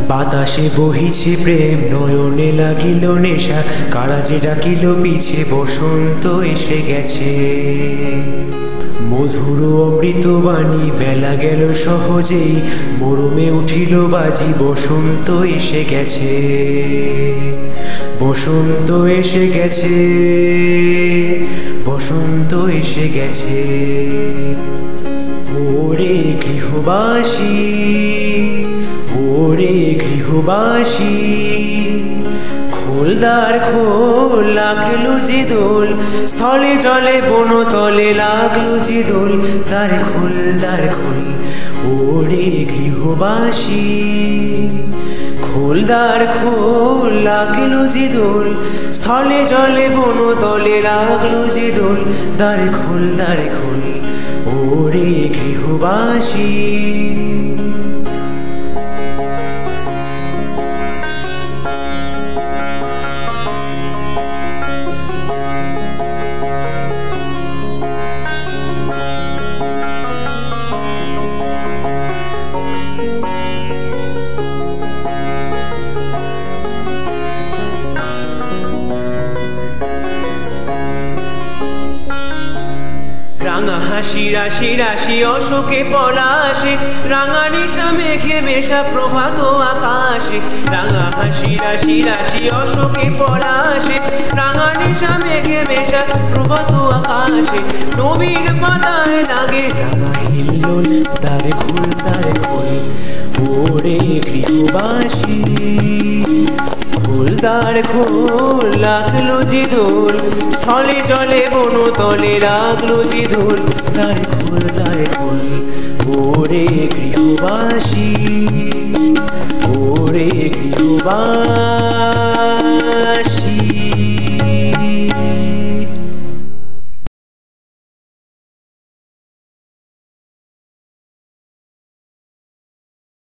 বাতাসে বহিছে প্রেম, নয়নে লাগিল নেশা, কারা যে ডাকিল পিছে, বসন্ত এসে গেছে। মধুর অমৃত বাণী, বেলা গেল সহজেই, মরমে উঠিল বাজি, বসন্ত এসে গেছে, বসন্ত এসে গেছে, বসন্ত এসে গেছে। ওরে গৃহবাসী, ওরে গৃহবাসী, খোলদার খোল, লাগলো যে দোল, স্থলে জলে বনতলে লাগলো যে দোল, দ্বার খোল, দ্বার খোল। ওরে গৃহবাসী, খোলদার খোল, লাগলো যে দোল, স্থলে জলে বনতলে লাগলো যে দোল, দ্বার খোল, দ্বার খোল। ওরে গৃহবাসী। রাঙা হাসি রাশি রাশি অশোকে পলাশে, রাঙা নিশা মেঘে মেশা প্রভাত আকাশে। রাঙা হাসি রাশি রাশি অশোকে পলাশে, রাঙা নিশা মেঘে মেশা প্রভাত আকাশে। নবীন পাতায় লাগে রাঙা হিল্লোল, দ্বার খোল, দ্বার খোল। ওরে গৃহবাসী, খোলদার খোল, লাগলো যে দোল, স্থলে জলে বনতলে লাগলো যে দোল, দ্বার খোল, দ্বার খোল। ওরে গৃহবাসী, ওরে গৃহবাসী।